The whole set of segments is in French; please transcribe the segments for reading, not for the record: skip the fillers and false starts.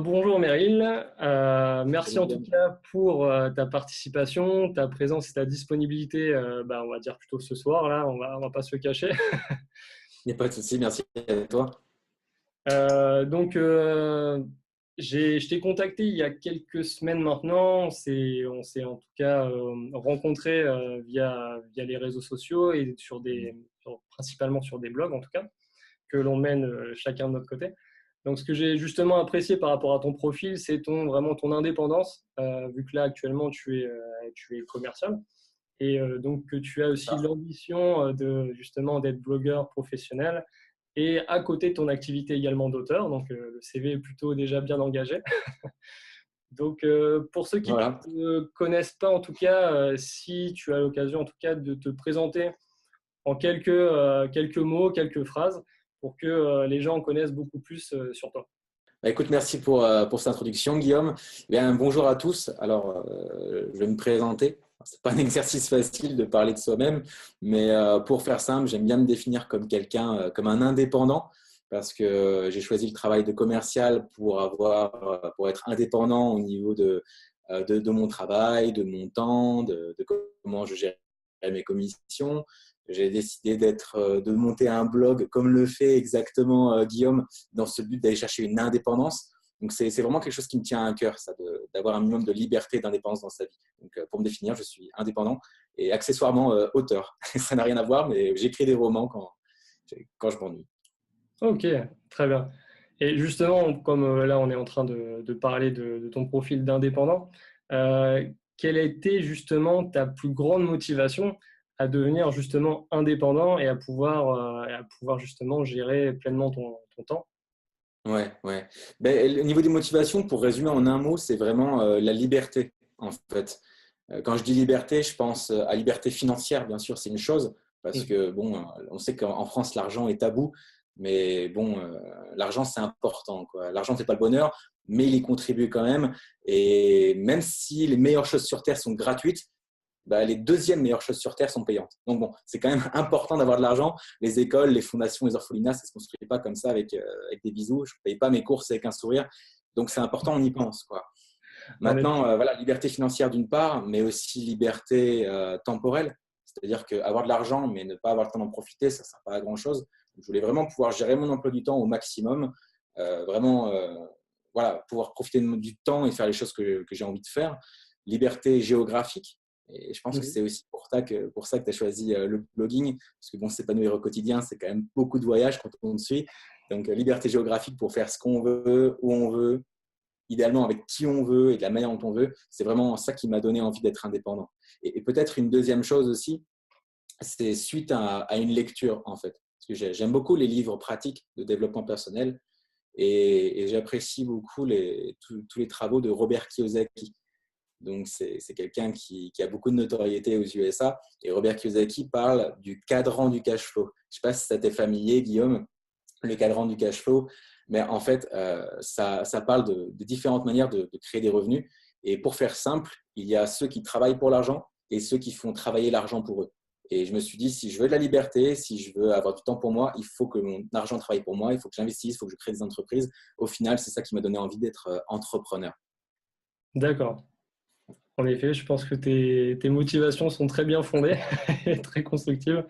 Bonjour Meryl. Merci Salut en tout Guillaume. cas pour ta participation, ta présence et ta disponibilité, on va dire plutôt ce soir, là, on va pas se le cacher. Il n'y a pas de souci, merci à toi. Euh, donc, euh, je t'ai contacté il y a quelques semaines maintenant. On s'est en tout cas rencontrés via les réseaux sociaux et principalement sur des blogs en tout cas, que l'on mène chacun de notre côté. Donc, ce que j'ai justement apprécié par rapport à ton profil, c'est vraiment ton indépendance, vu que là, actuellement, tu es commercial. Et donc, que tu as aussi l'ambition justement d'être blogueur professionnel et à côté de ton activité également d'auteur. Donc, le CV est plutôt déjà bien engagé. Donc, pour ceux qui Voilà. ne te connaissent pas, en tout cas, si tu as l'occasion, en tout cas, de te présenter en quelques mots, quelques phrases, pour que les gens en connaissent beaucoup plus sur toi. Bah, écoute, merci pour cette introduction, Guillaume. Eh bien, bonjour à tous. Alors, je vais me présenter. C'est pas un exercice facile de parler de soi-même, mais pour faire simple, j'aime bien me définir comme quelqu'un, comme un indépendant, parce que j'ai choisi le travail de commercial pour être indépendant au niveau de mon travail, de mon temps, de comment je gère mes commissions. J'ai décidé de monter un blog comme le fait exactement Guillaume, dans ce but d'aller chercher une indépendance. Donc, c'est vraiment quelque chose qui me tient à cœur, ça, d'avoir un minimum de liberté, d'indépendance dans sa vie. Donc, pour me définir, je suis indépendant et accessoirement auteur. Ça n'a rien à voir, mais j'écris des romans quand je m'ennuie. Ok, très bien. Et justement, comme là, on est en train de parler de ton profil d'indépendant, quelle a été justement ta plus grande motivation à devenir justement indépendant et à pouvoir justement gérer pleinement ton temps? Ouais, ouais. Ben, au niveau des motivations, pour résumer en un mot, c'est vraiment la liberté, en fait. Quand je dis liberté, je pense à liberté financière, bien sûr, c'est une chose, parce Mhm. que, bon, on sait qu'en France, l'argent est tabou, mais bon, l'argent, c'est important, quoi. L'argent ne fait pas le bonheur, mais il y contribue quand même. Et même si les meilleures choses sur Terre sont gratuites, bah, les deuxièmes meilleures choses sur Terre sont payantes. Donc bon, c'est quand même important d'avoir de l'argent. Les écoles, les fondations, les orphelinats, ça ne se construit pas comme ça avec des bisous. Je ne paye pas mes courses avec un sourire. Donc c'est important, on y pense, quoi. En effet. Maintenant, voilà, liberté financière d'une part, mais aussi liberté temporelle. C'est-à-dire qu'avoir de l'argent, mais ne pas avoir le temps d'en profiter, ça ne sert pas à grand-chose. Je voulais vraiment pouvoir gérer mon emploi du temps au maximum, vraiment voilà, pouvoir profiter du temps et faire les choses que j'ai envie de faire. Liberté géographique. Et je pense que Mhm. c'est aussi pour ça que tu as choisi le blogging, parce que bon, s'épanouir au quotidien, c'est quand même beaucoup de voyages quand on te suit. Donc, liberté géographique pour faire ce qu'on veut, où on veut, idéalement avec qui on veut et de la manière dont on veut. C'est vraiment ça qui m'a donné envie d'être indépendant. Et peut-être une deuxième chose aussi, c'est suite à une lecture, en fait. Parce que j'aime beaucoup les livres pratiques de développement personnel et j'apprécie beaucoup tous les travaux de Robert Kiyosaki. Donc, c'est quelqu'un qui a beaucoup de notoriété aux USA. Et Robert Kiyosaki parle du cadran du cash flow. Je ne sais pas si ça t'est familier, Guillaume, le cadran du cash flow. Mais en fait, ça parle de différentes manières de créer des revenus. Et pour faire simple, il y a ceux qui travaillent pour l'argent et ceux qui font travailler l'argent pour eux. Et je me suis dit, si je veux de la liberté, si je veux avoir du temps pour moi, il faut que mon argent travaille pour moi, il faut que j'investisse, il faut que je crée des entreprises. Au final, c'est ça qui m'a donné envie d'être entrepreneur. D'accord. En effet, je pense que tes motivations sont très bien fondées et très constructives.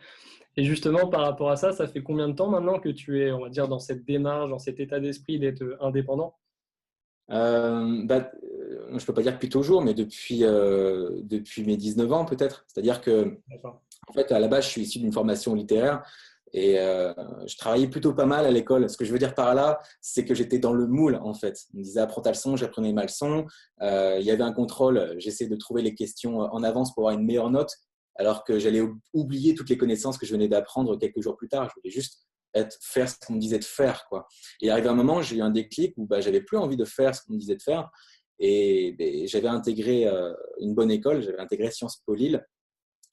Et justement, par rapport à ça, ça fait combien de temps maintenant que tu es, on va dire, dans cette démarche, dans cet état d'esprit d'être indépendant? Je ne peux pas dire depuis toujours, mais depuis mes 19 ans peut-être. C'est-à-dire que, D'accord. en fait, à la base, je suis issu d'une formation littéraire et je travaillais plutôt pas mal à l'école. Ce que je veux dire par là, c'est que j'étais dans le moule, en fait. On me disait apprends ta leçon, j'apprenais ma leçon. Il y avait un contrôle, j'essayais de trouver les questions en avance pour avoir une meilleure note, alors que j'allais oublier toutes les connaissances que je venais d'apprendre quelques jours plus tard. Je voulais juste faire ce qu'on me disait de faire, quoi. Et arrivé un moment, j'ai eu un déclic où j'avais plus envie de faire ce qu'on me disait de faire. Et j'avais intégré une bonne école, j'avais intégré Sciences Po Lille.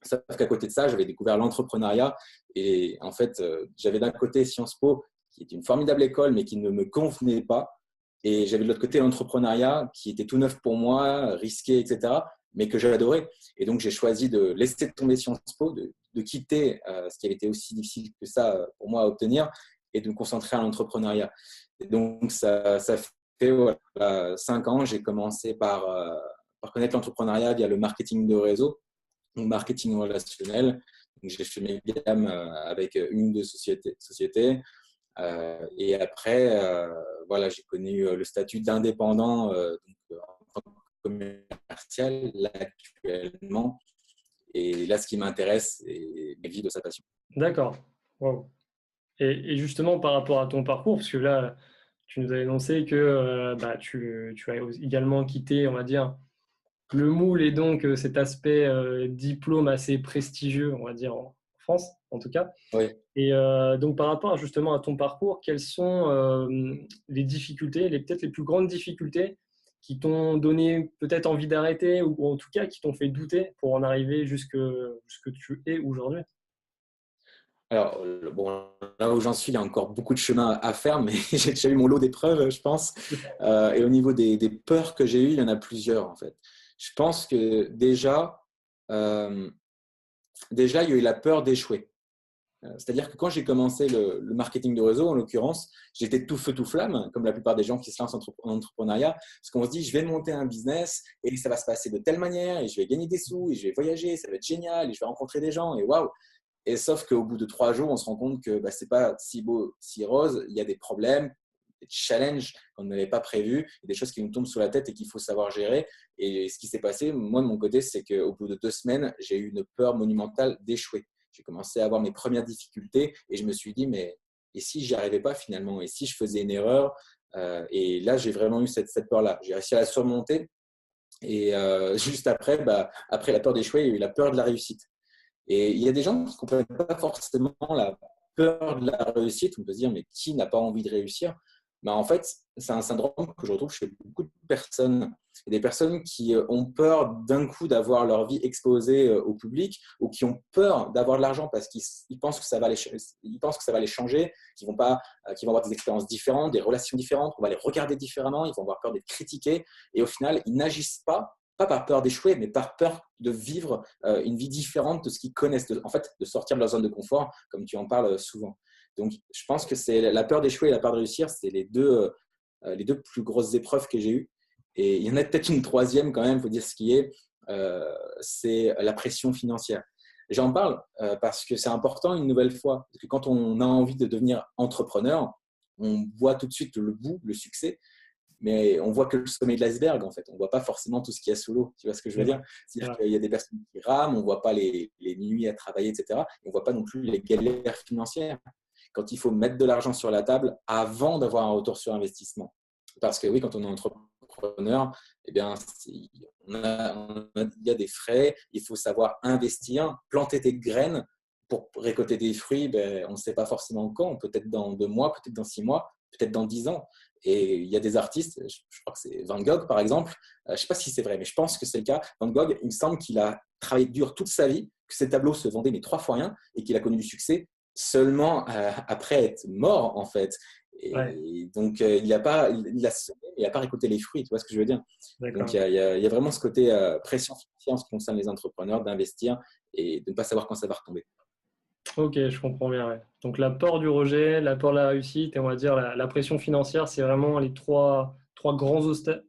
Sauf qu'à côté de ça, j'avais découvert l'entrepreneuriat. Et en fait, j'avais d'un côté Sciences Po, qui est une formidable école, mais qui ne me convenait pas. Et j'avais de l'autre côté l'entrepreneuriat, qui était tout neuf pour moi, risqué, etc., mais que j'adorais. Et donc, j'ai choisi de laisser tomber Sciences Po, de quitter ce qui avait été aussi difficile que ça pour moi à obtenir, et de me concentrer à l'entrepreneuriat. Et donc, ça fait voilà, 5 ans, j'ai commencé par connaître l'entrepreneuriat via le marketing de réseau, ou marketing relationnel. Donc, j'ai fait mes gammes avec une ou deux sociétés. Et après, voilà, j'ai connu le statut d'indépendant en tant que commercial là, actuellement. Et là, ce qui m'intéresse, c'est de vivre de sa passion. D'accord. Wow. Et justement, par rapport à ton parcours, parce que là, tu nous as énoncé que tu as également quitté, on va dire, le moule et donc cet aspect diplôme assez prestigieux, on va dire, en France, en tout cas. Oui. Et donc, par rapport justement à ton parcours, quelles sont les difficultés, peut-être les plus grandes difficultés qui t'ont donné peut-être envie d'arrêter ou en tout cas qui t'ont fait douter pour en arriver jusque tu es aujourd'hui? Alors, bon, là où j'en suis, il y a encore beaucoup de chemin à faire, mais j'ai déjà eu mon lot d'épreuves, je pense. Et au niveau des peurs que j'ai eues, il y en a plusieurs, en fait. Je pense que euh, déjà, il y a eu la peur d'échouer. C'est-à-dire que quand j'ai commencé le marketing de réseau, en l'occurrence, j'étais tout feu, tout flamme, comme la plupart des gens qui se lancent en entrepreneuriat, parce qu'on se dit, je vais monter un business et ça va se passer de telle manière, et je vais gagner des sous, et je vais voyager, ça va être génial, et je vais rencontrer des gens, et waouh! Et sauf qu'au bout de 3 jours, on se rend compte que ce n'est pas si beau, si rose, il y a des problèmes, des challenges qu'on n'avait pas prévus, des choses qui nous tombent sur la tête et qu'il faut savoir gérer. Et ce qui s'est passé, moi de mon côté, c'est qu'au bout de 2 semaines, j'ai eu une peur monumentale d'échouer. J'ai commencé à avoir mes premières difficultés et je me suis dit, mais et si j'y arrivais pas finalement? Et si je faisais une erreur? Et là, j'ai vraiment eu cette peur-là. J'ai réussi à la surmonter. Et juste après, après la peur d'échouer, il y a eu la peur de la réussite. Et il y a des gens qui ne comprennent pas forcément la peur de la réussite. On peut se dire, mais qui n'a pas envie de réussir? En fait, c'est un syndrome que je retrouve chez beaucoup de personnes. Il y a des personnes qui ont peur d'un coup d'avoir leur vie exposée au public ou qui ont peur d'avoir de l'argent parce qu'ils pensent que ça va ils pensent que ça va les changer, qu'ils vont avoir des expériences différentes, des relations différentes, qu'on va les regarder différemment, ils vont avoir peur d'être critiqués et au final, ils n'agissent pas par peur d'échouer, mais par peur de vivre une vie différente de ce qu'ils connaissent, en fait, de sortir de leur zone de confort, comme tu en parles souvent. Donc, je pense que c'est la peur d'échouer et la peur de réussir, c'est les deux plus grosses épreuves que j'ai eues. Et il y en a peut-être une troisième quand même, il faut dire ce qui est, c'est la pression financière. J'en parle parce que c'est important une nouvelle fois, parce que quand on a envie de devenir entrepreneur, on voit tout de suite le bout, le succès, mais on voit que le sommet de l'iceberg, en fait. On ne voit pas forcément tout ce qu'il y a sous l'eau. Tu vois ce que je veux dire? C'est-à-dire qu'il y a des personnes qui rament, on ne voit pas les nuits à travailler, etc. Et on ne voit pas non plus les galères financières. Quand il faut mettre de l'argent sur la table avant d'avoir un retour sur investissement. Parce que oui, quand on est entrepreneur, eh bien, il y a des frais, il faut savoir investir, planter des graines pour récolter des fruits. On ne sait pas forcément quand, peut-être dans 2 mois, peut-être dans 6 mois, peut-être dans 10 ans. Et il y a des artistes, je crois que c'est Van Gogh par exemple, je ne sais pas si c'est vrai, mais je pense que c'est le cas. Van Gogh, il me semble qu'il a travaillé dur toute sa vie, que ses tableaux se vendaient mais 3 fois rien et qu'il a connu du succès seulement après être mort en fait. Ouais, Et donc il n'a pas, il a pas récolté les fruits, tu vois ce que je veux dire? Donc d'accord. il y a vraiment ce côté pression financière en ce qui concerne les entrepreneurs d'investir et de ne pas savoir quand ça va retomber. Ok, je comprends bien. Ouais. Donc la peur du rejet, la peur de la réussite et on va dire la pression financière, c'est vraiment les trois grands obstacles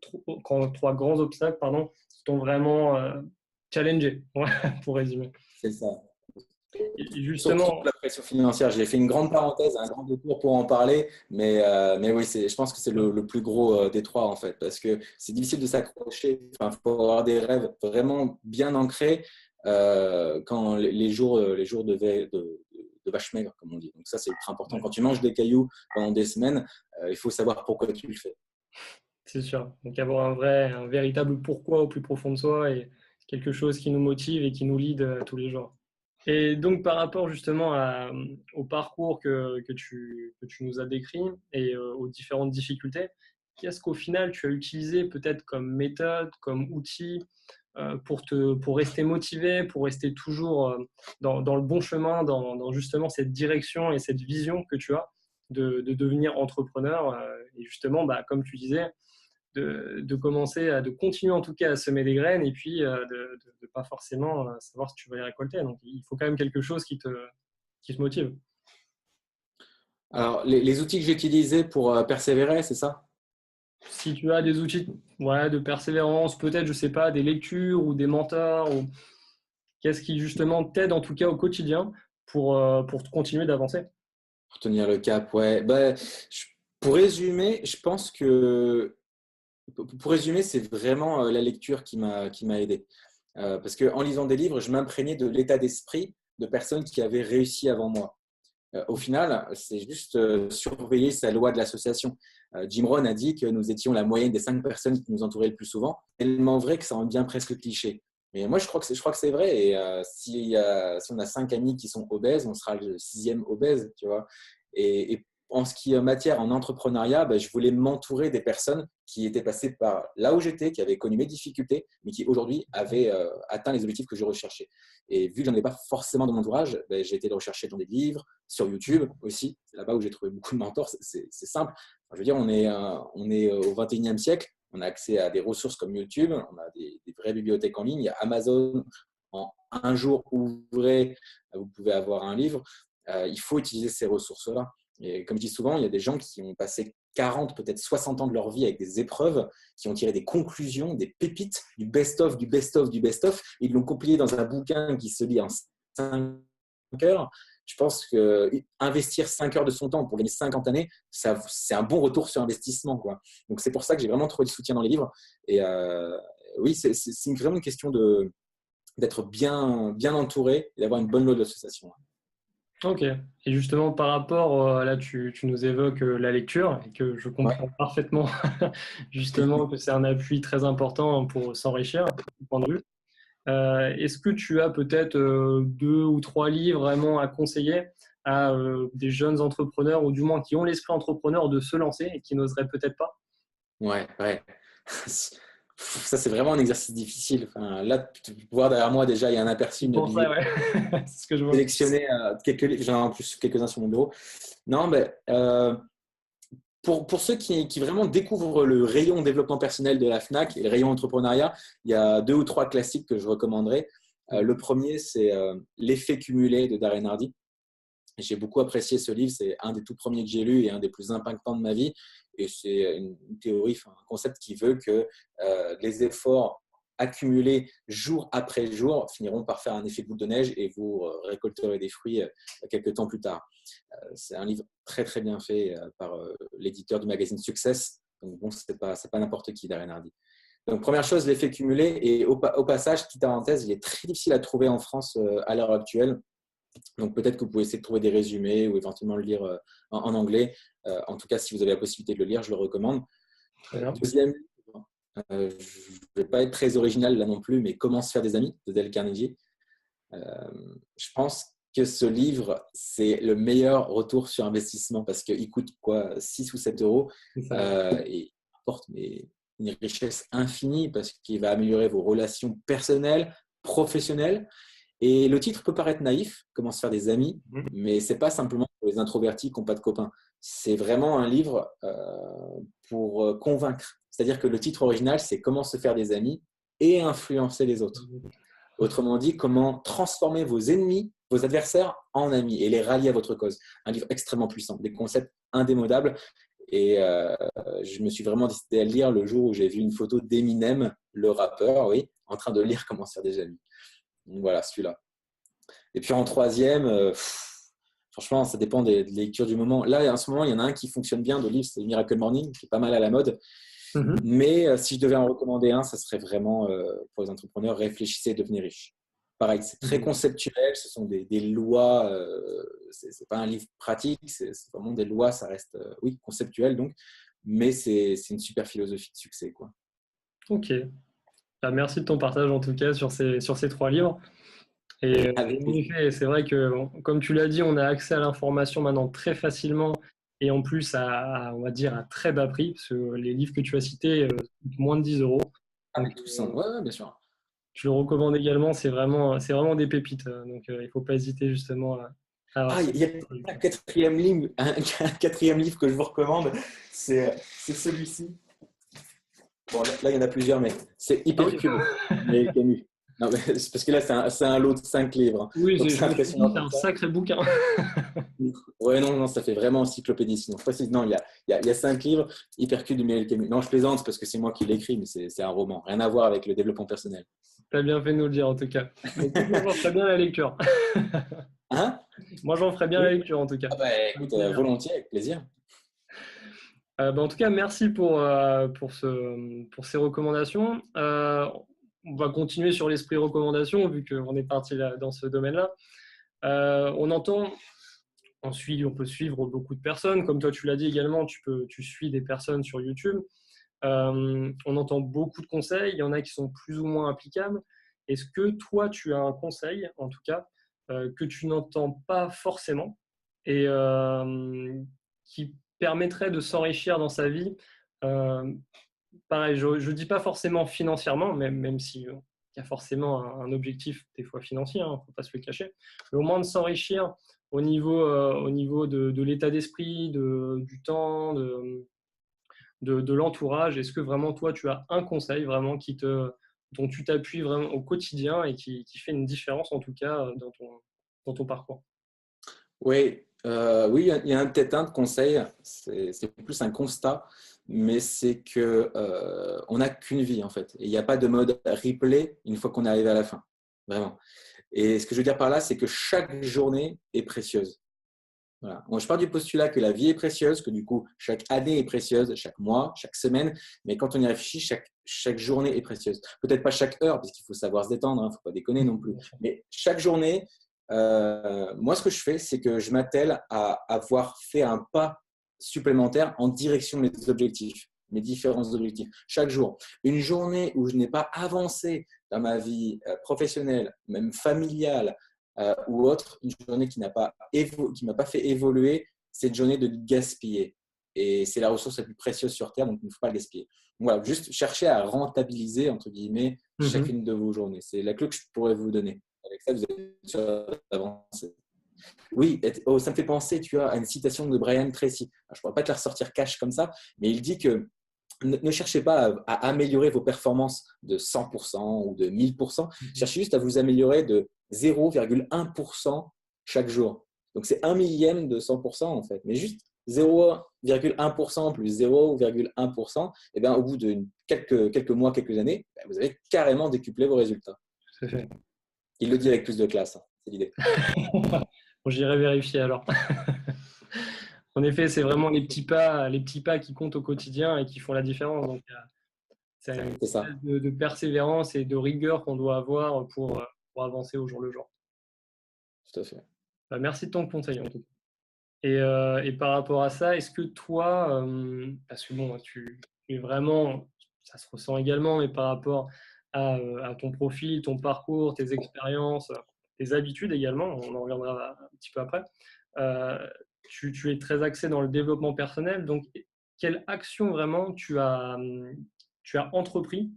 pardon, qui t'ont vraiment challengé, ouais, pour résumer. C'est ça. Et Surtout justement, la pression financière. J'ai fait une grande parenthèse, un grand détour pour en parler, mais oui, je pense que c'est le plus gros des trois en fait, parce que c'est difficile de s'accrocher. Enfin, faut avoir des rêves vraiment bien ancrés quand les jours de vache maigre, comme on dit. Donc ça, c'est ultra important. Quand tu manges des cailloux pendant des semaines, il faut savoir pourquoi tu le fais. c'est sûr. Donc avoir un véritable pourquoi au plus profond de soi et quelque chose qui nous motive et qui nous lead tous les jours. Et donc, par rapport justement au parcours que tu nous as décrit et aux différentes difficultés, qu'est-ce qu'au final tu as utilisé peut-être comme méthode, comme outil pour rester motivé, pour rester toujours dans le bon chemin, dans justement cette direction et cette vision que tu as de devenir entrepreneur et justement, comme tu disais, de commencer de continuer en tout cas à semer des graines et puis de pas forcément savoir si tu vas les récolter. Donc il faut quand même quelque chose qui te motive. Alors, les outils que j'ai utilisés pour persévérer, c'est ça? si tu as des outils de persévérance, peut-être, je sais pas, des lectures ou des mentors, ou qu'est-ce qui justement t'aide en tout cas au quotidien pour continuer d'avancer? Pour tenir le cap, ouais. Bah, pour résumer, je pense que pour résumer, c'est vraiment la lecture qui m'a aidé. Parce qu'en lisant des livres, je m'imprégnais de l'état d'esprit de personnes qui avaient réussi avant moi. Au final, c'est juste surveiller sa loi de l'association. Jim Rohn a dit que nous étions la moyenne des 5 personnes qui nous entouraient le plus souvent. C'est tellement vrai que ça en devient presque cliché. Mais moi, je crois que c'est vrai. Et si on a 5 amis qui sont obèses, on sera le 6e obèse, tu vois. Et en ce qui est matière en entrepreneuriat, ben, je voulais m'entourer des personnes qui étaient passées par là où j'étais, qui avaient connu mes difficultés, mais qui aujourd'hui avaient atteint les objectifs que je recherchais. Et vu que j'en ai pas forcément dans mon entourage, ben, j'ai été le rechercher dans des livres, sur YouTube aussi. C'est là-bas où j'ai trouvé beaucoup de mentors. C'est simple. Enfin, je veux dire, on est au 21e siècle. On a accès à des ressources comme YouTube. On a des vraies bibliothèques en ligne. Il y a Amazon. En un jour ouvré, vous pouvez avoir un livre. Il faut utiliser ces ressources-là. Et comme je dis souvent, il y a des gens qui ont passé 40, peut-être 60 ans de leur vie avec des épreuves, qui ont tiré des conclusions, des pépites, du best-of, du best-of, du best-of. Ils l'ont compilé dans un bouquin qui se lit en 5 heures. Je pense qu'investir 5 heures de son temps pour gagner 50 années, c'est un bon retour sur investissement, quoi. Donc, c'est pour ça que j'ai vraiment trouvé du soutien dans les livres. Et oui, c'est vraiment une question d'être bien entouré et d'avoir une bonne loi d'association. Ok. Et justement, par rapport, là, tu nous évoques la lecture et que je Ouais. comprends parfaitement justement que c'est un appui très important pour s'enrichir, de ce point de vue. Est-ce que tu as peut-être 2 ou 3 livres vraiment à conseiller à des jeunes entrepreneurs ou du moins qui ont l'esprit entrepreneur de se lancer et qui n'oseraient peut-être pas? Ouais, ouais. Ça, c'est vraiment un exercice difficile. Enfin, là, tu peux voir derrière moi, déjà, il y a un aperçu C'est de notre pour ça, bibliothèque. ouais. C'est ce que je vois. Sélectionné quelques livres, j'en ai en plus quelques-uns sur mon bureau. Non, mais pour ceux qui vraiment découvrent le rayon développement personnel de la FNAC et le rayon entrepreneuriat, il y a 2 ou 3 classiques que je recommanderais. Le premier, c'est L'effet cumulé de Darren Hardy. J'ai beaucoup apprécié ce livre. C'est un des tout premiers que j'ai lu et un des plus impactants de ma vie. Et c'est une théorie, un concept qui veut que les efforts accumulés jour après jour finiront par faire un effet boule de neige et vous récolterez des fruits quelques temps plus tard. C'est un livre très très bien fait par l'éditeur du magazine Success. Donc bon, c'est pas n'importe qui, Darren Hardy. Donc première chose, l'effet cumulé. Et au passage, petite parenthèse, il est très difficile à trouver en France à l'heure actuelle. Donc peut-être que vous pouvez essayer de trouver des résumés ou éventuellement le lire en anglais. En tout cas, si vous avez la possibilité de le lire, je le recommande. Très bien. Deuxième, je ne vais pas être très original là non plus, mais Comment se faire des amis de Dale Carnegie. Je pense que ce livre, c'est le meilleur retour sur investissement parce qu'il coûte quoi, 6 ou 7 euros et il apporte une richesse infinie parce qu'il va améliorer vos relations personnelles, professionnelles. Et le titre peut paraître naïf, Comment se faire des amis, mais ce n'est pas simplement pour les introvertis qui n'ont pas de copains. C'est vraiment un livre pour convaincre. C'est-à-dire que le titre original, c'est Comment se faire des amis et influencer les autres. Autrement dit, comment transformer vos ennemis, vos adversaires en amis et les rallier à votre cause. Un livre extrêmement puissant, des concepts indémodables. Et je me suis vraiment décidé à le lire le jour où j'ai vu une photo d'Eminem, le rappeur, oui, en train de lire Comment se faire des amis. Donc voilà, celui-là. Et puis en troisième, franchement, ça dépend des lectures du moment. Là, en ce moment, il y en a un qui fonctionne bien de livre, c'est Miracle Morning, qui est pas mal à la mode. Mais si je devais en recommander un, ça serait vraiment pour les entrepreneurs, réfléchissez et devenez riche. Pareil, c'est très conceptuel, ce sont des lois, c'est pas un livre pratique, c'est vraiment des lois, ça reste, oui, conceptuel donc, mais c'est une super philosophie de succès, quoi. Ok. Bah, merci de ton partage en tout cas sur ces 3 livres. Et Avec en plaisir. effet, c'est vrai que, bon, comme tu l'as dit, on a accès à l'information maintenant très facilement et en plus on va dire, à très bas prix, parce que les livres que tu as cités coûtent moins de 10 euros. Donc, Avec tout ça, ouais, bien sûr. je le recommande également, c'est vraiment des pépites. Donc, il ne faut pas hésiter justement à avoir Ah, ça. il y a un quatrième livre, un quatrième livre que je vous recommande, c'est celui-ci. Bon, là, il y en a plusieurs, mais c'est Ah oui, Hypercube, mais Camus. Non, mais c'est parce que là, c'est un lot de 5 livres. Oui, Donc, je c'est me suis dit, impressionnant c'est comme un ça. sacré bouquin. Ouais, non, non, ça fait vraiment encyclopédie. Sinon, je précise, non, il y a 5 livres, Hypercube de Michael Camus. Non, je plaisante parce que c'est moi qui l'écris, mais c'est un roman. Rien à voir avec le développement personnel. T'as bien fait de nous le dire en tout cas. Mais écoute, moi, j'en ferai bien la lecture. Hein? Moi, j'en ferai bien la Oui. lecture en tout cas. Ah bah, Avec écoute, plaisir. volontiers, avec plaisir. En tout cas, merci pour ces recommandations. On va continuer sur l'esprit recommandation, vu qu'on est parti là, dans ce domaine-là. On entend, on peut suivre beaucoup de personnes. Comme toi, tu l'as dit également, tu suis des personnes sur YouTube. On entend beaucoup de conseils. Il y en a qui sont plus ou moins applicables. Est-ce que toi, tu as un conseil, en tout cas, que tu n'entends pas forcément et qui permettrait de s'enrichir dans sa vie? Euh, Pareil, je ne dis pas forcément financièrement, même si il y a forcément un objectif des fois financier, il ne faut pas se le cacher, mais au moins de s'enrichir au niveau de l'état d'esprit, du temps, de l'entourage. Est-ce que vraiment toi, tu as un conseil vraiment dont tu t'appuies vraiment au quotidien et qui fait une différence en tout cas dans ton parcours? Oui, oui, il y a peut-être un de conseil, c'est plus un constat, mais c'est que on n'a qu'une vie en fait. Et il n'y a pas de mode replay une fois qu'on est arrivé à la fin, vraiment. Et ce que je veux dire par là, c'est que chaque journée est précieuse. Voilà. Moi, je pars du postulat que la vie est précieuse, que du coup, chaque année est précieuse, chaque mois, chaque semaine, mais quand on y réfléchit, chaque journée est précieuse. Peut-être pas chaque heure, parce qu'il faut savoir se détendre, il ne faut pas déconner non plus, mais chaque journée, moi, ce que je fais, c'est que je m'attelle à avoir fait un pas supplémentaire en direction de mes objectifs, mes différents objectifs, chaque jour. Une journée où je n'ai pas avancé dans ma vie professionnelle, même familiale, ou autre, une journée qui m'a pas fait évoluer, c'est une journée de gaspiller. Et c'est la ressource la plus précieuse sur Terre, donc il ne faut pas le gaspiller. Donc voilà, juste chercher à rentabiliser, entre guillemets, Mhm. chacune de vos journées. C'est la clé que je pourrais vous donner. Avec ça, vous êtes sûr d'avancer. Oui, oh, ça me fait penser, tu vois, à une citation de Brian Tracy. Alors, je ne pourrais pas te la ressortir cash comme ça, mais il dit que ne cherchez pas à améliorer vos performances de 100% ou de 1000%. Cherchez juste à vous améliorer de 0,1% chaque jour. Donc, c'est un millième de 100% en fait. Mais juste 0,1% plus 0,1%, et bien, au bout de quelques mois, quelques années, vous avez carrément décuplé vos résultats. Tout à fait. Il le dit avec plus de classe, hein, c'est l'idée. Bon, j'irai vérifier alors. En effet, c'est vraiment les petits pas qui comptent au quotidien et qui font la différence. Donc, c'est une C'est ça, espèce de persévérance et de rigueur qu'on doit avoir pour avancer au jour le jour. tout à fait. Bah, merci de ton conseil en tout cas. Et par rapport à ça, est-ce que toi, parce que bon, tu es vraiment, ça se ressent également, mais par rapport à ton profil, ton parcours, tes expériences, tes habitudes également, on en reviendra un petit peu après, euh, tu es très axé dans le développement personnel. Donc, quelle action vraiment tu as entrepris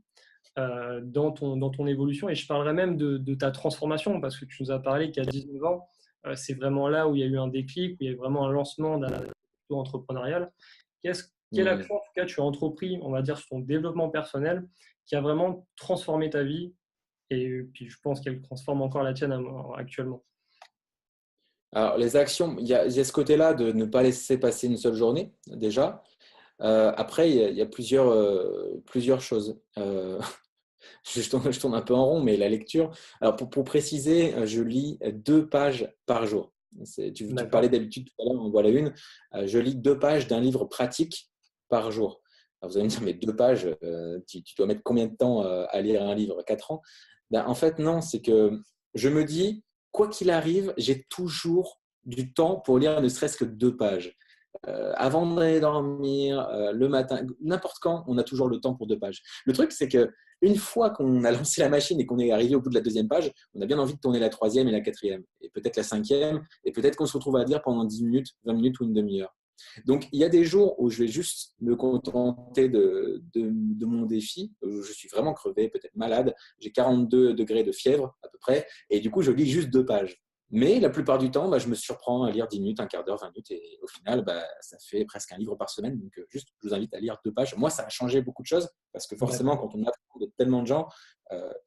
dans ton évolution? Et je parlerai même de ta transformation, parce que tu nous as parlé qu'à 19 ans, c'est vraiment là où il y a eu un déclic, où il y a eu vraiment un lancement d'un plutôt entrepreneurial. Quelle Mmh. action, en tout cas, tu as entrepris, on va dire, sur ton développement personnel qui a vraiment transformé ta vie? Et puis, je pense qu'elle transforme encore la tienne actuellement. Alors, les actions, il y a ce côté-là de ne pas laisser passer une seule journée, déjà. Après, il y a plusieurs choses. Je tourne un peu en rond, mais la lecture. Alors, pour préciser, je lis 2 pages par jour. Tu parlais D'accord. d'habitude tout à l'heure, en voilà une. Je lis 2 pages d'un livre pratique par jour. Alors, vous allez me dire, mais 2 pages, tu dois mettre combien de temps à lire un livre? 4 ans? Ben, en fait, non, c'est que je me dis, quoi qu'il arrive, j'ai toujours du temps pour lire ne serait-ce que 2 pages. Avant d'aller dormir, le matin, n'importe quand, on a toujours le temps pour 2 pages. Le truc, c'est que une fois qu'on a lancé la machine et qu'on est arrivé au bout de la 2e page, on a bien envie de tourner la 3e et la 4e, et peut-être la 5e, et peut-être qu'on se retrouve à lire pendant 10 minutes, 20 minutes ou une demi-heure. Donc, il y a des jours où je vais juste me contenter de mon défi. Je suis vraiment crevé, peut-être malade. J'ai 42 degrés de fièvre à peu près. Et du coup, je lis juste 2 pages. Mais la plupart du temps, je me surprends à lire 10 minutes, un quart d'heure, 20 minutes. Et au final, ça fait presque un livre par semaine. Donc, juste, je vous invite à lire 2 pages. Moi, ça a changé beaucoup de choses parce que forcément, D'accord. quand on apprend de tellement de gens,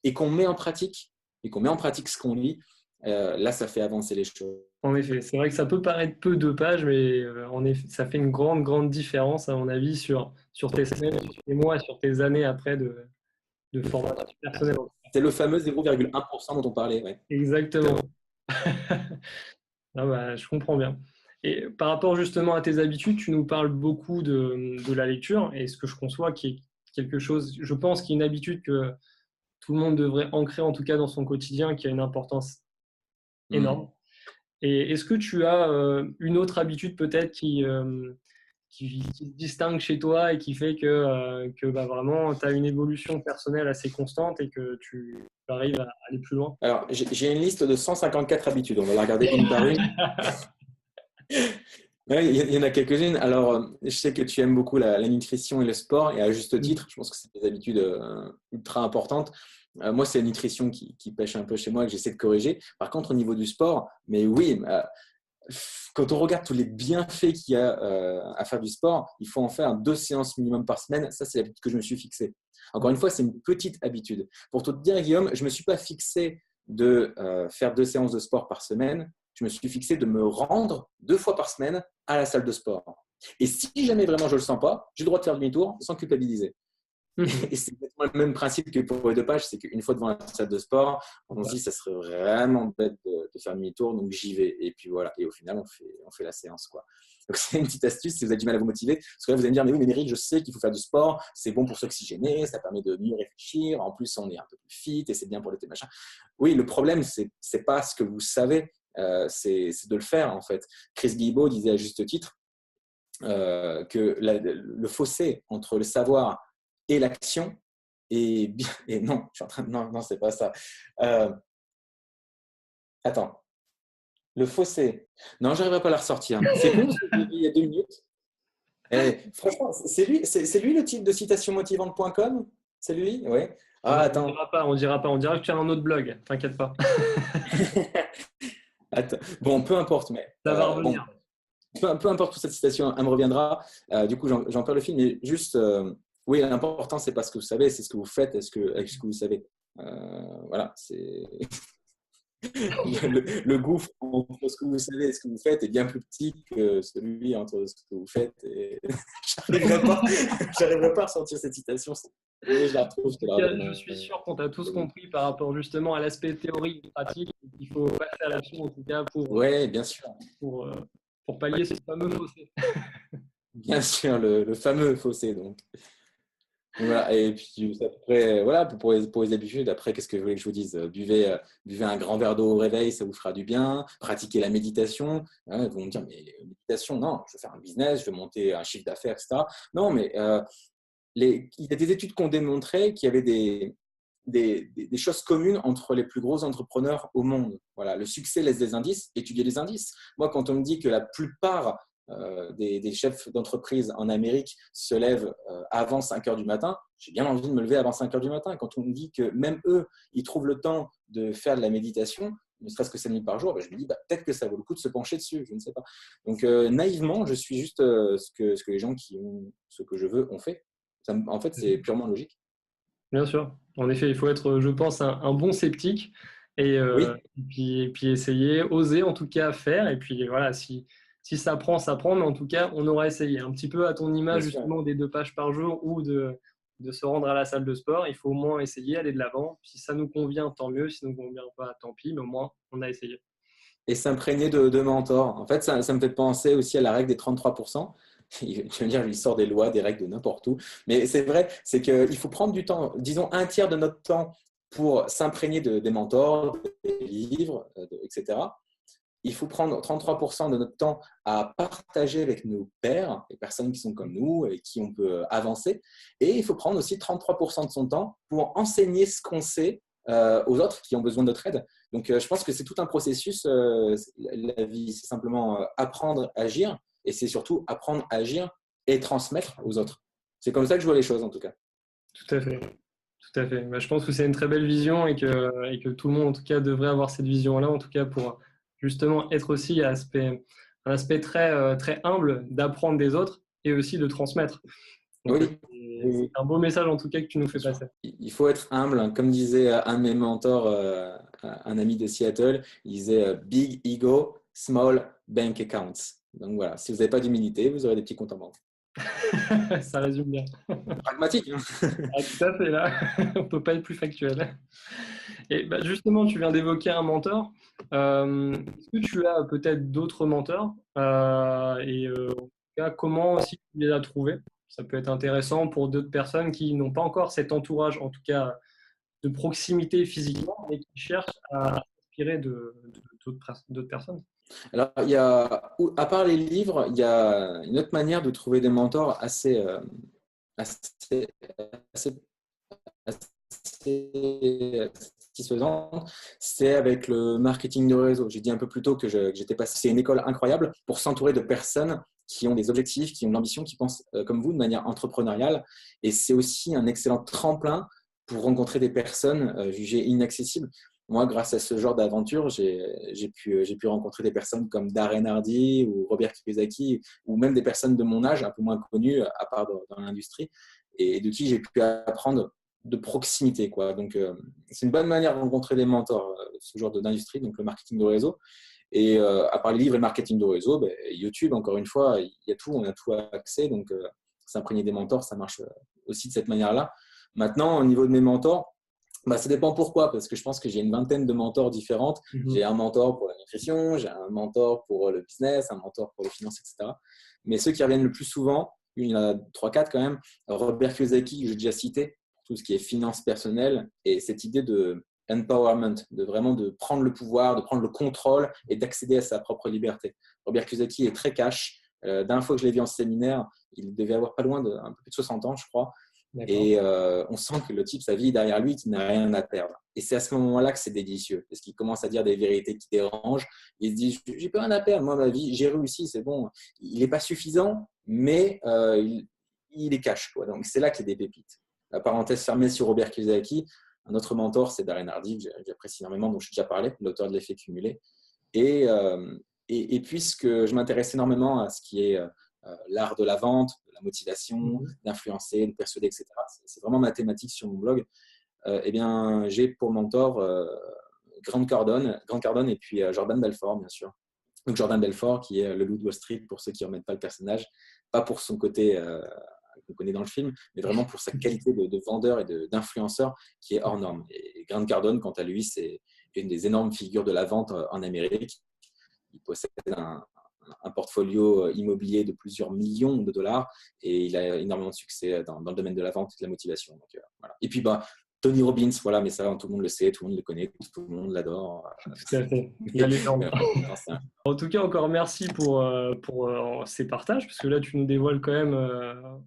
et qu'on met en pratique, ce qu'on lit, là, ça fait avancer les choses. En effet, c'est vrai que ça peut paraître peu de pages, mais en effet, ça fait une grande, grande différence, à mon avis, sur tes semaines, sur tes mois, sur tes années après de formation personnelle. C'est le fameux 0,1% dont on parlait. Ouais. Exactement. Ah bah, je comprends bien. Et par rapport justement à tes habitudes, tu nous parles beaucoup de la lecture, et ce que je conçois qui est quelque chose, je pense, qui est une habitude que tout le monde devrait ancrer, en tout cas dans son quotidien, qui a une importance énorme. Et est-ce que tu as une autre habitude peut-être qui se distingue chez toi et qui fait que bah, vraiment tu as une évolution personnelle assez constante et que tu arrives à aller plus loin? Alors, j'ai une liste de 154 habitudes. On va la regarder une par une. Ouais, il y en a quelques-unes. Alors, je sais que tu aimes beaucoup la nutrition et le sport, et à juste titre, je pense que c'est des habitudes ultra importantes. Moi, c'est la nutrition qui pêche un peu chez moi et que j'essaie de corriger. Par contre, au niveau du sport, mais oui, quand on regarde tous les bienfaits qu'il y a à faire du sport, il faut en faire 2 séances minimum par semaine. Ça, c'est l'habitude que je me suis fixée. Encore une fois, c'est une petite habitude. Pour te dire, Guillaume, je ne me suis pas fixé de faire 2 séances de sport par semaine. Je me suis fixé de me rendre 2 fois par semaine à la salle de sport. Et si jamais vraiment je ne le sens pas, j'ai le droit de faire demi-tour sans culpabiliser. Et c'est exactement le même principe que pour les 2 pages, c'est qu'une fois devant la salle de sport, on se dit ça serait vraiment bête de faire demi-tour, donc j'y vais. Et puis voilà, et au final, on fait la séance, quoi. Donc c'est une petite astuce si vous avez du mal à vous motiver. Parce que là, vous allez me dire, mais oui, mais Meryl, je sais qu'il faut faire du sport, c'est bon pour s'oxygéner, ça permet de mieux réfléchir, en plus on est un peu plus fit et c'est bien pour l'été, machin. Oui, le problème, c'est pas ce que vous savez, c'est de le faire, en fait. Chris Guillebeau disait à juste titre que le fossé entre le savoir et l'action est bien. Et non, je suis en train de. Non, c'est pas ça. Attends. Le fossé. Non, j'arriverai pas à la ressortir. C'est bon, il y a 2 minutes. Franchement, c'est lui le titre de citationmotivante.com? C'est lui? Oui. Ah, attends. On dira pas. On dira que tu as un autre blog. T'inquiète pas. Attends. Bon, peu importe, mais Ça va revenir. Bon, peu importe où cette citation, elle me reviendra. Du coup, j'en perds le fil, mais juste, oui, l'important, c'est pas ce que vous savez, c'est ce que vous faites avec ce que vous savez. Voilà, c'est le gouffre entre ce que vous savez et ce que vous faites est bien plus petit que celui entre ce que vous faites. Et j'arriverai pas à ressortir cette citation. Je la retrouve. Je suis sûr qu'on t'a tous compris par rapport justement à l'aspect théorique et pratique. Il faut passer à l'action en tout cas ouais, bien sûr. Pour pallier ce fameux fossé. Bien sûr, le fameux fossé. Donc. Voilà, et puis après, voilà, pour les habitudes, après, qu'est-ce que vous voulez que je vous dise? Buvez un grand verre d'eau au réveil, ça vous fera du bien. Pratiquez la méditation. Ils vont me dire, mais méditation, non, je veux faire un business, je veux monter un chiffre d'affaires, etc. Non, mais il y a des études qui ont démontré qu'il y avait des choses communes entre les plus gros entrepreneurs au monde. Voilà, le succès laisse des indices, étudiez les indices. Moi, quand on me dit que la plupart des chefs d'entreprise en Amérique se lèvent avant 5 heures du matin, j'ai bien envie de me lever avant 5 heures du matin. Quand on me dit que même eux, ils trouvent le temps de faire de la méditation, ne serait-ce que 5 minutes par jour, je me dis peut-être que ça vaut le coup de se pencher dessus, je ne sais pas. Donc naïvement, je suis juste ce que les gens qui ont ce que je veux ont fait. En fait, c'est purement logique. Bien sûr. En effet, il faut être, je pense, un bon sceptique et, Oui. et puis essayer, oser en tout cas faire. Et puis voilà, si ça prend, ça prend, mais en tout cas, on aura essayé. Un petit peu à ton image justement des 2 pages par jour ou de se rendre à la salle de sport. Il faut au moins essayer, aller de l'avant. Si ça nous convient, tant mieux. Si ça ne nous convient pas, tant pis, mais au moins, on a essayé. Et s'imprégner de mentors. En fait, ça me fait penser aussi à la règle des 33%. Tu veux dire, il sort des lois, des règles de n'importe où. Mais c'est vrai, c'est qu'il faut prendre du temps, disons un tiers de notre temps pour s'imprégner des mentors, des livres, etc. Il faut prendre 33% de notre temps à partager avec nos pairs, les personnes qui sont comme nous et qui on peut avancer. Et il faut prendre aussi 33% de son temps pour enseigner ce qu'on sait aux autres qui ont besoin de notre aide. Donc, je pense que c'est tout un processus. La vie, c'est simplement apprendre, agir. Et c'est surtout apprendre, agir et transmettre aux autres. C'est comme ça que je vois les choses, en tout cas. Tout à fait. Tout à fait. Bah, je pense que c'est une très belle vision et que tout le monde, en tout cas, devrait avoir cette vision-là, en tout cas, pour justement être aussi un aspect très, très humble d'apprendre des autres et aussi de transmettre. Donc, Oui. c'est un beau message en tout cas que tu nous fais passer. Il faut être humble, hein. Comme disait un de mes mentors, un ami de Seattle, il disait Big ego, small bank accounts. Donc voilà, si vous n'avez pas d'humilité, vous aurez des petits comptes en banque. Ça résume bien. Pragmatique, hein. Ah, tout à fait, là. On ne peut pas être plus factuel. Et bah, justement, tu viens d'évoquer un mentor. Est-ce que tu as peut-être d'autres mentors en tout cas, comment aussi tu les as trouvés? Ça peut être intéressant pour d'autres personnes qui n'ont pas encore cet entourage, en tout cas de proximité physiquement, mais qui cherchent à s'inspirer d'autres personnes. Alors, à part les livres, il y a une autre manière de trouver des mentors assez, assez, assez satisfaisante, c'est avec le marketing de réseau. J'ai dit un peu plus tôt que j'étais passé. C'est une école incroyable pour s'entourer de personnes qui ont des objectifs, qui ont de l'ambition, qui pensent comme vous de manière entrepreneuriale. Et c'est aussi un excellent tremplin pour rencontrer des personnes jugées inaccessibles. Moi, grâce à ce genre d'aventure, j'ai pu rencontrer des personnes comme Darren Hardy ou Robert Kiyosaki, ou même des personnes de mon âge, un peu moins connues, à part dans l'industrie, et de qui j'ai pu apprendre de proximité, quoi. Donc, c'est une bonne manière de rencontrer des mentors, ce genre d'industrie, donc le marketing de réseau. Et à part les livres et le marketing de réseau, ben, YouTube, encore une fois, il y a tout, on a tout accès. Donc, s'imprégner des mentors, ça marche aussi de cette manière-là. Maintenant, au niveau de mes mentors, bah, ça dépend pourquoi, parce que je pense que j'ai une vingtaine de mentors différentes. J'ai un mentor pour la nutrition, j'ai un mentor pour le business, un mentor pour les finances, etc. Mais ceux qui reviennent le plus souvent, il y en a 3-4 quand même, Robert Kiyosaki, que j'ai déjà cité, pour tout ce qui est finances personnelles, et cette idée de empowerment, de vraiment de prendre le pouvoir, de prendre le contrôle et d'accéder à sa propre liberté. Robert Kiyosaki est très cash. D'un fois que je l'ai vu en séminaire, il devait avoir pas loin de un peu plus de 60 ans, je crois. Et on sent que le type, sa vie derrière lui, qui n'a rien à perdre. Et c'est à ce moment-là que c'est délicieux, parce qu'il commence à dire des vérités qui dérangent. Il se dit, j'ai pas rien à perdre, moi, ma vie, j'ai réussi, c'est bon. Il n'est pas suffisant, mais il est cash, quoi. Donc, c'est là qu'il y a des pépites. La parenthèse fermée sur Robert Kiyosaki. Un autre mentor, c'est Darren Hardy, que j'apprécie énormément, dont je t'ai déjà parlé, l'auteur de l'effet cumulé. Et puisque je m'intéresse énormément à ce qui est l'art de la vente, de la motivation, d'influencer, de persuader, etc. C'est vraiment ma thématique sur mon blog. Eh bien, j'ai pour mentor Grant Cardone et puis Jordan Belfort, bien sûr. Donc Jordan Belfort, qui est le loup de Wall Street, pour ceux qui ne remettent pas le personnage, pas pour son côté qu'on connaît dans le film, mais vraiment pour sa qualité de vendeur et d'influenceur qui est hors norme. Et Grant Cardone, quant à lui, c'est une des énormes figures de la vente en Amérique. Il possède un portfolio immobilier de plusieurs millions de dollars et il a énormément de succès dans le domaine de la vente et de la motivation. Donc, voilà. Et puis, Tony Robbins, voilà, mais ça, tout le monde le sait, tout le monde le connaît, tout le monde l'adore. Tout à fait, la légende. En tout cas, encore merci pour ces partages, parce que là, tu nous dévoiles quand même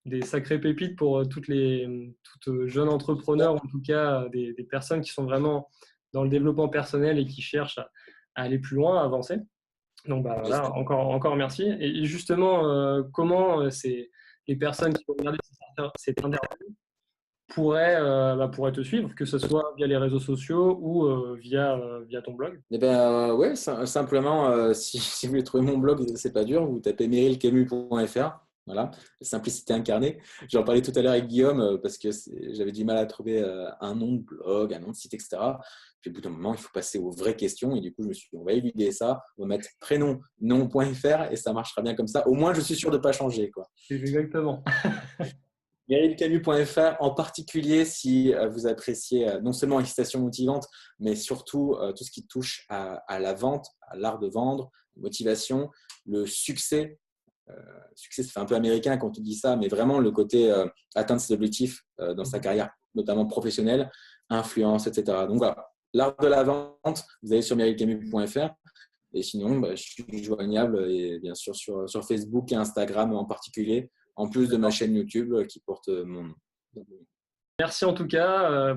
des sacrées pépites pour toutes jeunes entrepreneurs, en tout cas des personnes qui sont vraiment dans le développement personnel et qui cherchent à aller plus loin, à avancer. Donc voilà, encore merci. Et justement, comment les personnes qui vont regarder cette interview pourraient te suivre, que ce soit via les réseaux sociaux ou via ton blog? Eh ben, ouais, simplement, si vous voulez trouver mon blog, c'est pas dur, vous tapez merilcamus.fr. Voilà, simplicité incarnée. J'en parlais tout à l'heure avec Guillaume parce que j'avais du mal à trouver un nom de blog, un nom de site, etc. Puis au bout d'un moment, il faut passer aux vraies questions. Et du coup, je me suis dit, on va éviter ça. On va mettre prénom, nom.fr et ça marchera bien comme ça. Au moins, je suis sûr de ne pas changer, quoi. Exactement. merilcamus.fr en particulier si vous appréciez non seulement les citations motivantes, mais surtout tout ce qui touche à la vente, à l'art de vendre, motivation, le succès. Succès, ça fait un peu américain quand on dit ça, mais vraiment le côté atteindre ses objectifs dans sa carrière, notamment professionnelle, influence, etc. Donc voilà, l'art de la vente, vous allez sur merilcamus.fr. Et sinon, je suis joignable et bien sûr sur Facebook et Instagram en particulier, en plus de ma chaîne YouTube qui porte mon nom. Merci en tout cas.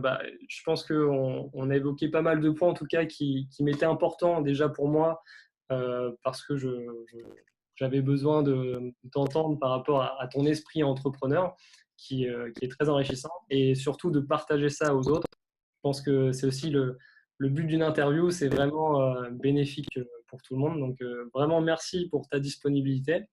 Je pense qu'on a évoqué pas mal de points en tout cas qui m'étaient importants déjà pour moi parce que j'avais besoin de t'entendre par rapport à ton esprit entrepreneur qui est très enrichissant et surtout de partager ça aux autres. Je pense que c'est aussi le but d'une interview, c'est vraiment bénéfique pour tout le monde. Donc vraiment merci pour ta disponibilité.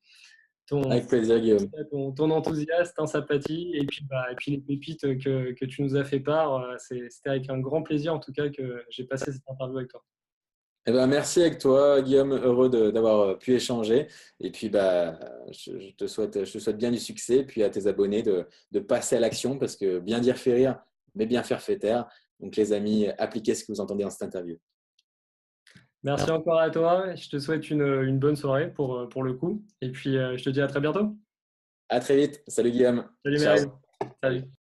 ton, Avec plaisir, Guillaume. ton enthousiasme, ta sympathie et puis les pépites que tu nous as fait part. C'était avec un grand plaisir en tout cas que j'ai passé cette interview avec toi. Eh ben, merci avec toi, Guillaume. Heureux d'avoir pu échanger. Et puis, je te souhaite bien du succès. Puis à tes abonnés de passer à l'action parce que bien dire fait rire, mais bien faire fait taire. Donc, les amis, appliquez ce que vous entendez dans cette interview. Merci encore à toi. Je te souhaite une bonne soirée pour le coup. Et puis, je te dis à très bientôt. À très vite. Salut, Guillaume. Salut Ciao. Meryl. Salut. Salut.